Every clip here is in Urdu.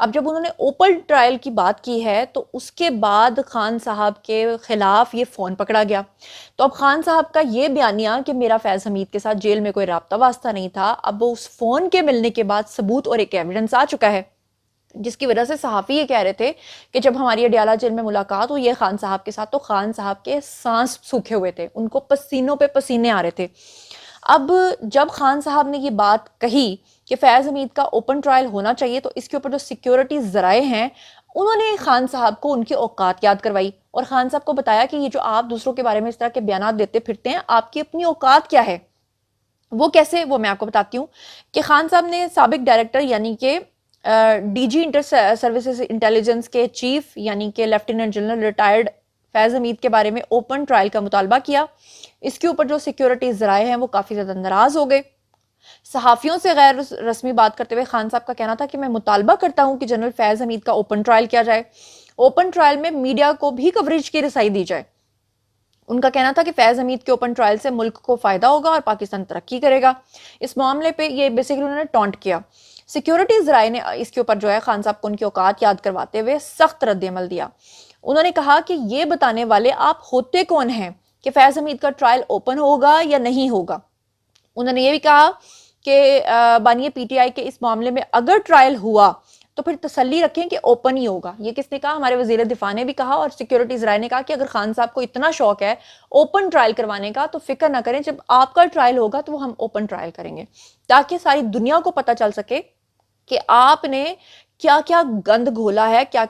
اب جب انہوں نے اوپن ٹرائل کی بات کی ہے تو اس کے بعد خان صاحب کے خلاف یہ فون پکڑا گیا. تو اب خان صاحب کا یہ بیانیہ کہ میرا فیض حمید کے ساتھ جیل میں کوئی رابطہ واسطہ نہیں تھا، اب وہ اس فون کے ملنے کے بعد ثبوت اور ایک ایویڈنس آ چکا ہے، جس کی وجہ سے صحافی یہ کہہ رہے تھے کہ جب ہماری اڈیالہ جیل میں ملاقات ہوئی ہے خان صاحب کے ساتھ تو خان صاحب کے سانس سوکھے ہوئے تھے، ان کو پسینوں پہ پسینے آ رہے تھے. اب جب خان صاحب نے یہ بات کہی کہ فیض حمید کا اوپن ٹرائل ہونا چاہیے تو اس کے اوپر جو سیکیورٹی ذرائع ہیں انہوں نے خان صاحب کو ان کی اوقات یاد کروائی اور خان صاحب کو بتایا کہ یہ جو آپ دوسروں کے بارے میں اس طرح کے بیانات دیتے پھرتے ہیں، آپ کی اپنی اوقات کیا ہے. وہ کیسے، وہ میں آپ کو بتاتی ہوں کہ خان صاحب نے سابق ڈائریکٹر یعنی کہ D G inter services intelligence کے چیف یعنی کہ lieutenant general retired Faiz Hamid کے بارے میں اوپن ٹرائل کا مطالبہ کیا. اس کے اوپر جو سیکیورٹی ذرائع ہیں وہ کافی زیادہ ناراض ہو گئے. صحافیوں سے غیر رسمی بات کرتے ہوئے خان صاحب کا کہنا تھا کہ میں مطالبہ کرتا ہوں کہ جنرل فیض حمید کا اوپن ٹرائل کیا جائے، اوپن ٹرائل میں میڈیا کو بھی کوریج کی رسائی دی جائے. ان کا کہنا تھا کہ فیض حمید کے اوپن ٹرائل سے ملک کو فائدہ ہوگا اور پاکستان ترقی کرے گا. اس معاملے پہ یہ بیسیکلی انہوں نے ٹونٹ کیا. سیکیورٹی ذرائع نے اس کے اوپر جو ہے خان صاحب کو ان کی اوقات یاد کرواتے ہوئے سخت رد عمل دیا. انہوں نے کہا کہ یہ بتانے والے آپ ہوتے کون ہیں کہ فیض حمید کا ٹرائل اوپن ہوگا یا نہیں ہوگا. انہوں نے یہ بھی کہا کہ بانی پی ٹی آئی کے اس معاملے میں اگر ٹرائل ہوا تو پھر تسلی رکھیں کہ اوپن ہی ہوگا. یہ کس نے کہا؟ ہمارے وزیر دفاع نے بھی کہا اور سیکیورٹی ذرائع نے کہا کہ اگر خان صاحب کو اتنا شوق ہے اوپن ٹرائل کروانے کا تو فکر نہ کریں، جب آپ کا ٹرائل ہوگا تو وہ ہم اوپن ٹرائل کریں گے تاکہ ساری دنیا کو پتہ چل سکے کہ آپ نے کیا کیا گند گھولا ہے، کیا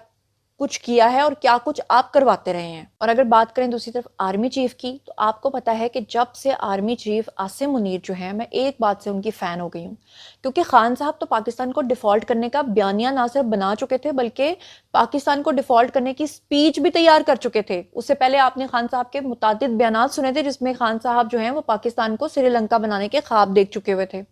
کچھ کیا ہے اور کیا کچھ آپ کرواتے رہے ہیں. اور اگر بات کریں دوسری طرف آرمی چیف کی تو آپ کو پتا ہے کہ جب سے آرمی چیف عاصم منیر جو ہیں، میں ایک بات سے ان کی فین ہو گئی ہوں، کیونکہ خان صاحب تو پاکستان کو ڈیفالٹ کرنے کا بیانیہ نہ صرف بنا چکے تھے بلکہ پاکستان کو ڈیفالٹ کرنے کی سپیچ بھی تیار کر چکے تھے. اس سے پہلے آپ نے خان صاحب کے متعدد بیانات سنے تھے جس میں خان صاحب جو ہیں وہ پاکستان کو سری لنکا بنانے کے خواب دیکھ چکے ہوئے تھے.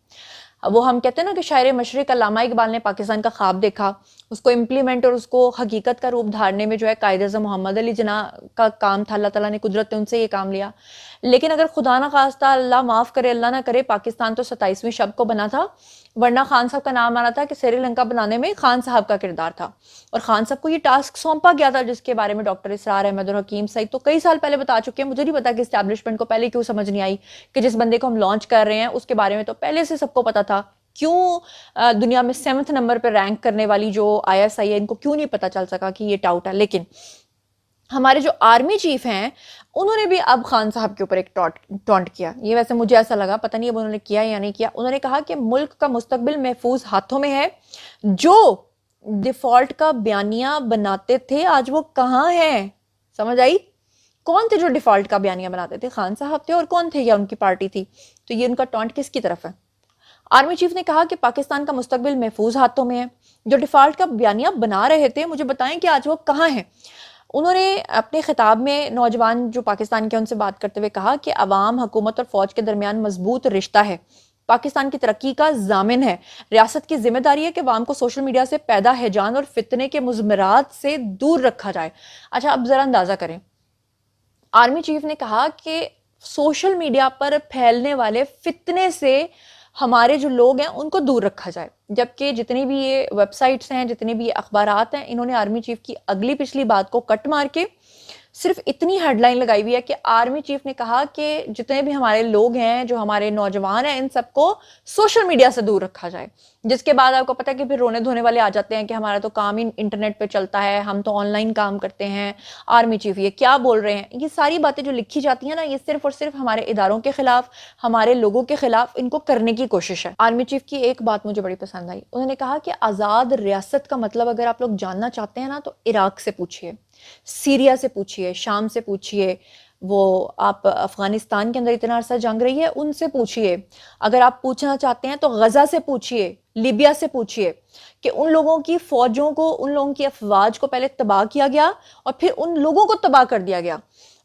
وہ ہم کہتے ہیں نا کہ شاعر مشرق علامہ اقبال نے پاکستان کا خواب دیکھا، اس کو امپلیمنٹ اور اس کو حقیقت کا روپ دھارنے میں جو ہے قائد اعظم محمد علی جناح کا کام تھا. اللہ تعالیٰ نے قدرت نے ان سے یہ کام لیا. لیکن اگر خدا نہ خواستہ، اللہ معاف کرے، اللہ نہ کرے، پاکستان تو 27ویں شب کو بنا تھا، ورنہ خان صاحب کا نام آنا تھا کہ سری لنکا بنانے میں خان صاحب کا کردار تھا. اور خان صاحب کو یہ ٹاسک سونپا گیا تھا جس کے بارے میں ڈاکٹر اسرار احمد اور حکیم سعید تو کئی سال پہلے بتا چکے ہیں. مجھے نہیں پتا کہ اسٹیبلشمنٹ کو پہلے کیوں سمجھ نہیں آئی کہ جس بندے کو ہم لانچ کر رہے ہیں اس کے بارے میں تو پہلے سے سب کو پتا تھا. کیوں دنیا میں 7 نمبر پہ رینک کرنے والی جو ISI ہے ان کو کیوں نہیں پتا چل سکا کہ یہ ٹاؤٹ ہے. لیکن ہمارے جو آرمی چیف ہیں انہوں نے بھی اب خان صاحب کے اوپر ایک ٹونٹ کیا. یہ ویسے مجھے ایسا لگا، پتہ نہیں اب انہوں نے کیا یا نہیں کیا. انہوں نے کہا کہ ملک کا مستقبل محفوظ ہاتھوں میں ہے. جو ڈیفالٹ کا بیانیہ بناتے تھے آج وہ کہاں ہیں؟ سمجھ آئی؟ کون تھے جو ڈیفالٹ کا بیانیہ بناتے تھے؟ خان صاحب تھے. اور کون تھے؟ یا ان کی پارٹی تھی. تو یہ ان کا ٹونٹ کس کی طرف ہے؟ آرمی چیف نے کہا کہ پاکستان کا مستقبل محفوظ ہاتھوں میں ہے. جو ڈیفالٹ کا بیانیہ بنا رہے تھے مجھے بتائیں کہ آج وہ کہاں ہیں؟ انہوں نے اپنے خطاب میں نوجوان جو پاکستان کے ان سے بات کرتے ہوئے کہا کہ عوام، حکومت اور فوج کے درمیان مضبوط رشتہ ہے، پاکستان کی ترقی کا ضامن ہے. ریاست کی ذمہ داری ہے کہ عوام کو سوشل میڈیا سے پیدا ہیجان اور فتنے کے مضمرات سے دور رکھا جائے. اچھا اب ذرا اندازہ کریں، آرمی چیف نے کہا کہ سوشل میڈیا پر پھیلنے والے فتنے سے ہمارے جو لوگ ہیں ان کو دور رکھا جائے، جبکہ جتنی بھی یہ ویب سائٹس ہیں، جتنے بھی یہ اخبارات ہیں، انہوں نے آرمی چیف کی اگلی پچھلی بات کو کٹ مار کے صرف اتنی ہیڈ لائن لگائی ہوئی ہے کہ آرمی چیف نے کہا کہ جتنے بھی ہمارے لوگ ہیں، جو ہمارے نوجوان ہیں، ان سب کو سوشل میڈیا سے دور رکھا جائے. جس کے بعد آپ کو پتہ ہے کہ پھر رونے دھونے والے آ جاتے ہیں کہ ہمارا تو کام ہی انٹرنیٹ پہ چلتا ہے، ہم تو آن لائن کام کرتے ہیں، آرمی چیف یہ کیا بول رہے ہیں. یہ ساری باتیں جو لکھی جاتی ہیں نا، یہ صرف اور صرف ہمارے اداروں کے خلاف، ہمارے لوگوں کے خلاف ان کو کرنے کی کوشش ہے. آرمی چیف کی ایک بات مجھے بڑی پسند آئی. انہوں نے کہا کہ آزاد ریاست کا مطلب اگر آپ لوگ جاننا چاہتے ہیں نا تو عراق سے پوچھئے، سیریا سے پوچھئے، شام سے پوچھئے، وہ آپ افغانستان کے اندر اتنا عرصہ جنگ رہی ہے ان سے پوچھئے، اگر آپ پوچھنا چاہتے ہیں تو غزہ سے پوچھئے، لیبیا سے پوچھئے کہ ان لوگوں کی فوجوں کو، ان لوگوں کی افواج کو پہلے تباہ کیا گیا اور پھر ان لوگوں کو تباہ کر دیا گیا.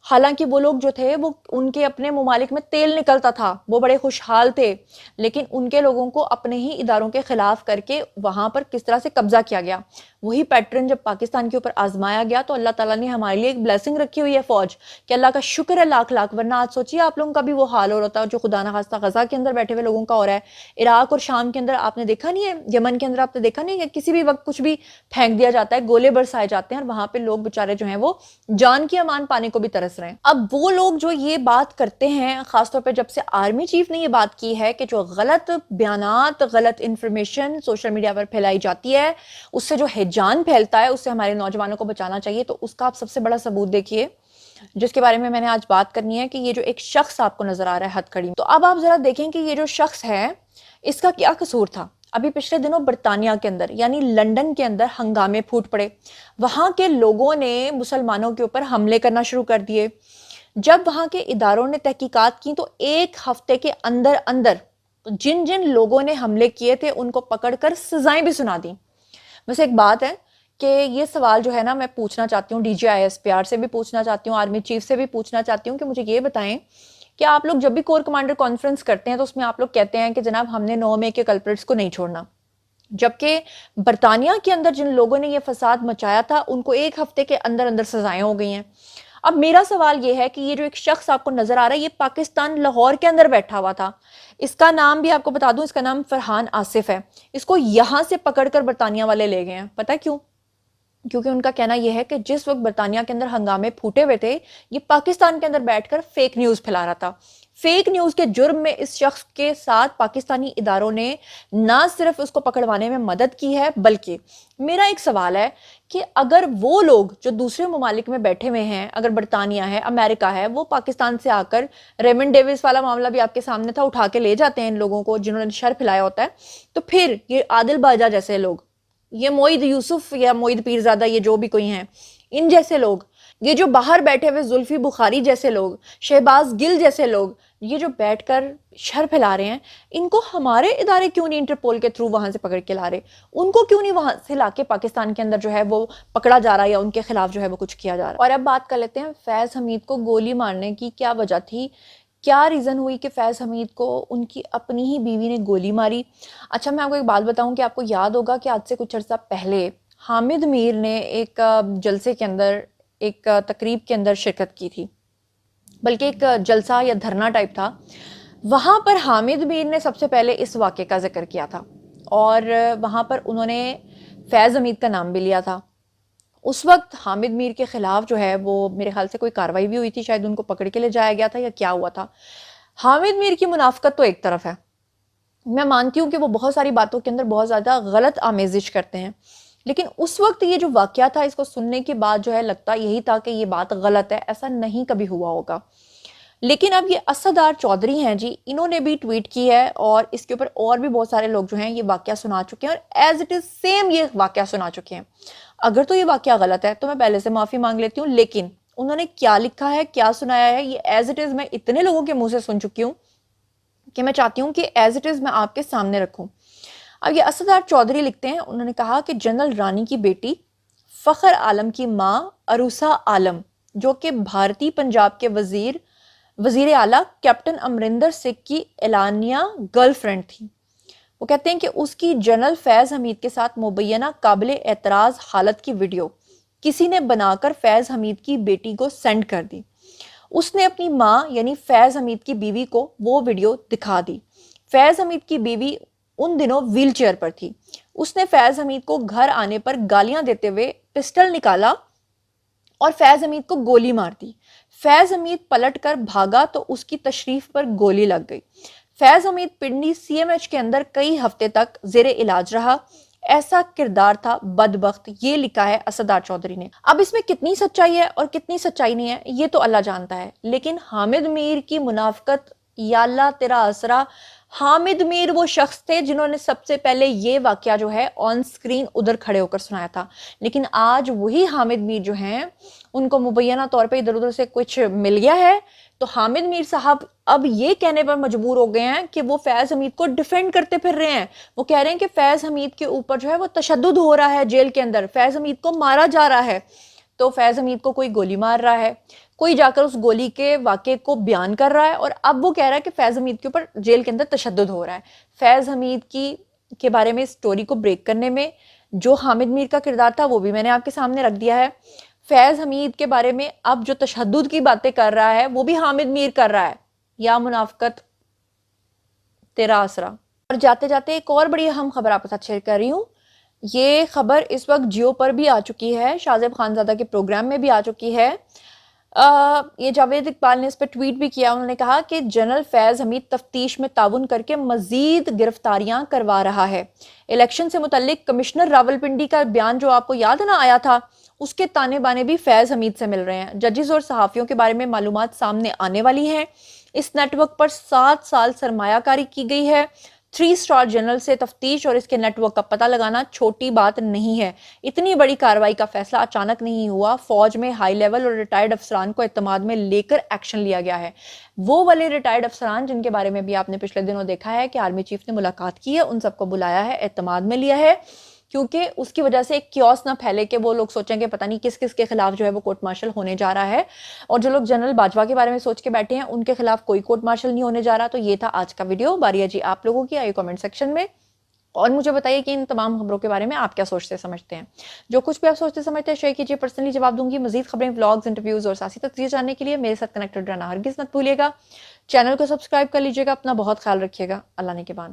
حالانکہ وہ لوگ جو تھے وہ ان کے اپنے ممالک میں تیل نکلتا تھا، وہ بڑے خوشحال تھے، لیکن ان کے لوگوں کو اپنے ہی اداروں کے خلاف کر کے وہاں پر کس طرح سے قبضہ کیا گیا۔ وہی پیٹرن جب پاکستان کے اوپر آزمایا گیا تو اللہ تعالیٰ نے ہمارے لیے ایک بلیسنگ رکھی ہوئی ہے فوج، کہ اللہ کا شکر ہے لاکھ لاکھ، ورنہ آج سوچیے آپ لوگوں کا بھی وہ حال ہو رہا تھا جو خدا نخواستہ غزہ کے اندر بیٹھے ہوئے لوگوں کا ہو رہا ہے، عراق اور شام کے اندر آپ نے دیکھا نہیں ہے، یمن کے اندر آپ نے دیکھا نہیں ہے، کسی بھی وقت کچھ بھی پھینک دیا جاتا ہے، گولے برسائے جاتے ہیں، اور وہاں پہ لوگ بےچارے جو ہیں وہ جان کی امان پانے کو بھی ترس رہے ہیں۔ اب وہ لوگ جو یہ بات کرتے ہیں، خاص طور پہ جب سے آرمی چیف نے یہ بات کی ہے کہ جو غلط بیانات، غلط انفارمیشن سوشل میڈیا پر پھیلائی جاتی ہے، اس سے جو ہیجان پھیلتا ہے، اس سے ہمارے نوجوانوں کو بچانا چاہیے، تو اس کا آپ سب سے بڑا ثبوت دیکھیے جس کے بارے میں نے آج بات کرنی ہے، کہ یہ جو ایک شخص آپ کو نظر آ رہا ہے ہتھ کڑی، تو اب آپ ذرا دیکھیں کہ یہ جو شخص ہے اس کا کیا قصور تھا۔ ابھی پچھلے دنوں برطانیہ کے اندر یعنی لنڈن کے اندر ہنگامے پھوٹ پڑے، وہاں کے لوگوں نے مسلمانوں کے اوپر حملے کرنا شروع کر دیے۔ جب وہاں کے اداروں نے تحقیقات کی تو ایک ہفتے کے اندر اندر جن جن لوگوں نے حملے کیے تھے ان کو پکڑ کر سزائیں بھی سنا دیں۔ ویسے ایک بات ہے کہ یہ سوال جو ہے نا میں پوچھنا چاہتی ہوں ڈی جی آئی ایس پی آر سے بھی پوچھنا چاہتی ہوں، آرمی چیف سے بھی پوچھنا چاہتی ہوں، کہ مجھے یہ بتائیں کہ آپ لوگ جب بھی کور کمانڈر کانفرنس کرتے ہیں تو اس میں آپ لوگ کہتے ہیں کہ جناب ہم نے 9 مئی کے کلپریٹس کو نہیں چھوڑنا، جبکہ برطانیہ کے اندر جن لوگوں نے یہ فساد مچایا تھا ان کو ایک ہفتے کے اندر اندر سزائیں ہو گئی ہیں۔ اب میرا سوال یہ ہے کہ یہ جو ایک شخص آپ کو نظر آ رہا ہے یہ پاکستان لاہور کے اندر بیٹھا ہوا تھا، اس کا نام بھی آپ کو بتا دوں، اس کا نام فرحان آصف ہے، اس کو یہاں سے پکڑ کر برطانیہ والے لے گئے ہیں۔ پتہ کیوں؟ کیونکہ ان کا کہنا یہ ہے کہ جس وقت برطانیہ کے اندر ہنگامے پھوٹے ہوئے تھے یہ پاکستان کے اندر بیٹھ کر فیک نیوز پھیلا رہا تھا۔ فیک نیوز کے جرم میں اس شخص کے ساتھ پاکستانی اداروں نے نہ صرف اس کو پکڑوانے میں مدد کی ہے، بلکہ میرا ایک سوال ہے کہ اگر وہ لوگ جو دوسرے ممالک میں بیٹھے ہوئے ہیں، اگر برطانیہ ہے، امریکہ ہے، وہ پاکستان سے آ کر ریمنڈ ڈیوس والا معاملہ بھی آپ کے سامنے تھا، اٹھا کے لے جاتے ہیں ان لوگوں کو جنہوں نے شر پھیلایا ہوتا ہے، تو پھر یہ عادل باجا جیسے لوگ، یہ معید یوسف یا معید پیرزادہ، یہ جو بھی کوئی ہیں، ان جیسے لوگ، یہ جو باہر بیٹھے ہوئے زلفی بخاری جیسے لوگ، شہباز گل جیسے لوگ، یہ جو بیٹھ کر شر پھیلا رہے ہیں، ان کو ہمارے ادارے کیوں نہیں انٹرپول کے تھرو وہاں سے پکڑ کے لا رہے؟ ان کو کیوں نہیں وہاں سے لا کے پاکستان کے اندر جو ہے وہ پکڑا جا رہا ہے یا ان کے خلاف جو ہے وہ کچھ کیا جا رہا ہے؟ اور اب بات کر لیتے ہیں فیض حمید کو گولی مارنے کی کیا وجہ تھی، کیا ریزن ہوئی کہ فیض حمید کو ان کی اپنی ہی بیوی نے گولی ماری۔ اچھا میں آپ کو ایک بات بتاؤں کہ آپ کو یاد ہوگا کہ آج سے کچھ عرصہ پہلے حامد میر نے ایک جلسے کے اندر، ایک تقریب کے اندر شرکت کی تھی، بلکہ ایک جلسہ یا دھرنا ٹائپ تھا، وہاں پر حامد میر نے سب سے پہلے اس واقعے کا ذکر کیا تھا اور وہاں پر انہوں نے فیض حمید کا نام بھی لیا تھا۔ اس وقت حامد میر کے خلاف جو ہے وہ میرے خیال سے کوئی کاروائی بھی ہوئی تھی، شاید ان کو پکڑ کے لے جایا گیا تھا یا کیا ہوا تھا۔ حامد میر کی منافقت تو ایک طرف ہے، میں مانتی ہوں کہ وہ بہت ساری باتوں کے اندر بہت زیادہ غلط آمیزش کرتے ہیں، لیکن اس وقت یہ جو واقعہ تھا اس کو سننے کے بعد جو ہے لگتا یہی تھا کہ یہ بات غلط ہے، ایسا نہیں کبھی ہوا ہوگا۔ لیکن اب یہ اسدار چودھری ہیں جی، انہوں نے بھی ٹویٹ کی ہے اور اس کے اوپر اور بھی بہت سارے لوگ جو ہیں یہ واقعہ سنا چکے ہیں اور ایز اٹ از سیم یہ واقعہ سنا چکے ہیں۔ اگر تو یہ واقعہ غلط ہے تو میں پہلے سے معافی مانگ لیتی ہوں، لیکن انہوں نے کیا لکھا ہے، کیا سنایا ہے، یہ ایز اٹ از میں اتنے لوگوں کے منہ سے سن چکی ہوں کہ میں چاہتی ہوں کہ ایز اٹ از میں آپ کے سامنے رکھوں۔ اب یہ اسدار چودھری لکھتے ہیں، انہوں نے کہا کہ جنرل رانی کی بیٹی فخر عالم کی ماں عروسہ عالم، جو کہ بھارتی پنجاب کے وزیر اعلیٰ کیپٹن امرندر سنگھ کی اعلانیہ گرل فرینڈ تھی۔ وہ کہتے ہیں کہ اس کی جنرل فیض حمید کے ساتھ مبینہ قابل اعتراض حالت کی ویڈیو کسی نے بنا کر فیض حمید کی بیٹی کو سینڈ کر دی۔ اس نے اپنی ماں یعنی فیض حمید کی بیوی کو وہ ویڈیو دکھا دی۔ فیض حمید کی بیوی ان دنوں ویل چیئر پر تھی۔ اس نے فیض حمید کو گھر آنے پر گالیاں دیتے ہوئے پسٹل نکالا اور فیض حمید کو گولی مار دی۔ فیض حمید پلٹ کر بھاگا تو اس کی تشریف پر گولی لگ گئی۔ فیض حمید پنڈی سی ایم ایچ کے اندر کئی ہفتے تک زیر علاج رہا۔ ایسا کردار تھا بدبخت، یہ لکھا ہے اسدار چودھری نے۔ اب اس میں کتنی سچائی ہے اور کتنی سچائی نہیں ہے یہ تو اللہ جانتا ہے، لیکن حامد میر کی منافقت، یا اللہ تیرا آسرا، حامد میر وہ شخص تھے جنہوں نے سب سے پہلے یہ واقعہ جو ہے آن سکرین ادھر کھڑے ہو کر سنایا تھا، لیکن آج وہی حامد میر جو ہیں ان کو مبینہ طور پہ ادھر ادھر سے کچھ مل گیا ہے تو حامد میر صاحب اب یہ کہنے پر مجبور ہو گئے ہیں کہ وہ فیض حمید کو ڈیفینڈ کرتے پھر رہے ہیں۔ وہ کہہ رہے ہیں کہ فیض حمید کے اوپر جو ہے وہ تشدد ہو رہا ہے جیل کے اندر، فیض حمید کو مارا جا رہا ہے۔ تو فیض حمید کو کوئی گولی مار رہا ہے, کوئی جا کر اس گولی کے واقعے کو بیان کر رہا ہے, اور اب وہ کہہ رہا ہے کہ فیض حمید کے اوپر جیل کے اندر تشدد ہو رہا ہے. فیض حمید کے بارے میں سٹوری کو بریک کرنے میں جو حامد میر کا کردار تھا وہ بھی میں نے آپ کے سامنے رکھ دیا ہے. فیض حمید کے بارے میں اب جو تشدد کی باتیں کر رہا ہے وہ بھی حامد میر کر رہا ہے. یا منافقت تیرا آسرا. اور جاتے جاتے ایک اور بڑی اہم خبر آپ کے ساتھ شیئر کر رہی ہوں. یہ خبر اس وقت جیو پر بھی آ چکی ہے, شاہزیب خانزادہ کے پروگرام میں بھی آ چکی ہے. یہ جاوید اقبال نے اس پہ ٹویٹ بھی کیا. انہوں نے کہا کہ جنرل فیض حمید تفتیش میں تعاون کر کے مزید گرفتاریاں کروا رہا ہے. الیکشن سے متعلق کمشنر راولپنڈی کا بیان جو آپ کو یاد نہ آیا تھا, اس کے تانے بانے بھی فیض حمید سے مل رہے ہیں. ججز اور صحافیوں کے بارے میں معلومات سامنے آنے والی ہیں. اس نیٹ ورک پر 7 سال سرمایہ کاری کی گئی ہے. 3 اسٹار جنرل سے تفتیش اور اس کے نیٹ ورک کا پتہ لگانا چھوٹی بات نہیں ہے. اتنی بڑی کارروائی کا فیصلہ اچانک نہیں ہوا. فوج میں ہائی لیول اور ریٹائرڈ افسران کو اعتماد میں لے کر ایکشن لیا گیا ہے. وہ والے ریٹائرڈ افسران جن کے بارے میں بھی آپ نے پچھلے دنوں دیکھا ہے کہ آرمی چیف نے ملاقات کی ہے, ان سب کو بلایا ہے, اعتماد میں لیا ہے, کیونکہ اس کی وجہ سے ایک کیوس نہ پھیلے کہ وہ لوگ سوچیں کہ پتہ نہیں کس کس کے خلاف جو ہے وہ کورٹ مارشل ہونے جا رہا ہے. اور جو لوگ جنرل باجوہ کے بارے میں سوچ کے بیٹھے ہیں ان کے خلاف کوئی کورٹ مارشل نہیں ہونے جا رہا. تو یہ تھا آج کا ویڈیو. باری ہے جی آپ لوگوں کی, آئیے کامنٹ سیکشن میں اور مجھے بتائیے کہ ان تمام خبروں کے بارے میں آپ کیا سوچتے سمجھتے ہیں. جو کچھ بھی آپ سوچتے سمجھتے ہیں شیئر کیجیے, پرسنلی جواب دوں گی. مزید خبریں, ولاگز, انٹرویوز اور سیاسی تجزیے جاننے کے لیے میرے ساتھ کنیکٹڈ رہنا ہرگز مت بھولیے گا. چینل کو سبسکرائب کر لیجیے گا. اپنا بہت خیال رکھیے گا. اللہ نے کے بان.